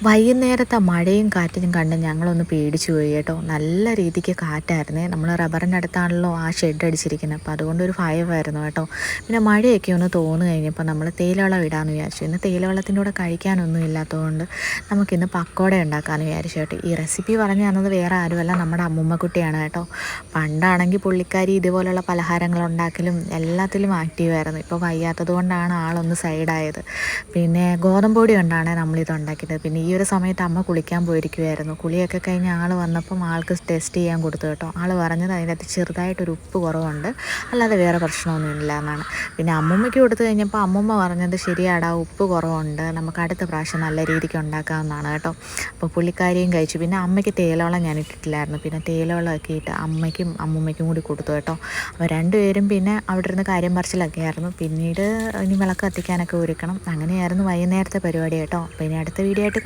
വൈകുന്നേരത്തെ മഴയും കാറ്റും കണ്ട് ഞങ്ങളൊന്ന് പേടിച്ചു പോയി കേട്ടോ. നല്ല രീതിക്ക് കാറ്റായിരുന്നേ. നമ്മൾ റബ്ബറിൻ്റെ അടുത്താണല്ലോ ആ ഷെഡ് അടിച്ചിരിക്കുന്നത്, അപ്പോൾ അതുകൊണ്ടൊരു ഭയമായിരുന്നു കേട്ടോ. പിന്നെ മഴയൊക്കെ ഒന്ന് തോന്നു കഴിഞ്ഞപ്പോൾ നമ്മൾ തേയിലവെള്ളം ഇടാമെന്ന് വിചാരിച്ചു. ഇന്ന് തേയിലവെള്ളത്തിൻ്റെ കൂടെ കഴിക്കാനൊന്നും ഇല്ലാത്തതുകൊണ്ട് നമുക്കിന്ന് പക്കോട ഉണ്ടാക്കാമെന്ന് വിചാരിച്ചു കേട്ടോ. ഈ റെസിപ്പി പറഞ്ഞു തന്നത് വേറെ ആരുമല്ല, നമ്മുടെ അമ്മുമ്മക്കുട്ടിയാണ് കേട്ടോ. പണ്ടാണെങ്കിൽ പുള്ളിക്കാരി ഇതുപോലുള്ള പലഹാരങ്ങൾ ഉണ്ടാക്കലും എല്ലാത്തിലും ആക്റ്റീവായിരുന്നു. ഇപ്പോൾ വയ്യാത്തത് കൊണ്ടാണ് ആളൊന്ന് സൈഡായത്. പിന്നെ ഗോതമ്പ് പൊടി കൊണ്ടാണ് നമ്മളിത് ഉണ്ടാക്കിയത്. പിന്നെ ഈ ഒരു സമയത്ത് അമ്മ കുളിക്കാൻ പോയിരിക്കുമായിരുന്നു. കുളിയൊക്കെ കഴിഞ്ഞ് ആൾ വന്നപ്പം ആൾക്ക് ടെസ്റ്റ് ചെയ്യാൻ കൊടുത്തു കേട്ടോ. ആൾ പറഞ്ഞത് അതിനകത്ത് ചെറുതായിട്ടൊരു ഉപ്പ് കുറവുണ്ട്, അല്ലാതെ വേറെ പ്രശ്നമൊന്നുമില്ല എന്നാണ്. പിന്നെ അമ്മൂമ്മയ്ക്ക് കൊടുത്തു കഴിഞ്ഞപ്പോൾ അമ്മൂമ്മ പറഞ്ഞത് ശരിയാടാ, ഉപ്പ് കുറവുണ്ട്, നമുക്ക് അടുത്ത പ്രാവശ്യം നല്ല രീതിക്ക് ഉണ്ടാക്കാമെന്നാണ് കേട്ടോ. അപ്പോൾ പുള്ളിക്കാരിയും കഴിച്ചു. പിന്നെ അമ്മയ്ക്ക് തേയിലവെള്ളം ഞാൻ ഇട്ടിട്ടില്ലായിരുന്നു. പിന്നെ തേയിലവെള്ളമൊക്കെ ഇട്ട് അമ്മയ്ക്കും അമ്മൂമ്മയ്ക്കും കൂടി കൊടുത്തു കേട്ടോ. അപ്പോൾ രണ്ടുപേരും പിന്നെ അവിടെ ഇരുന്ന് കാര്യം പറച്ചിലൊക്കെ ആയിരുന്നു. പിന്നീട് ഇനി വിളക്ക് കത്തിക്കാനൊക്കെ ഒരുക്കണം. അങ്ങനെയായിരുന്നു വൈകുന്നേരത്തെ പരിപാടി കേട്ടോ. അപ്പോൾ ഇനി അടുത്ത വീഡിയോ ആയിട്ട്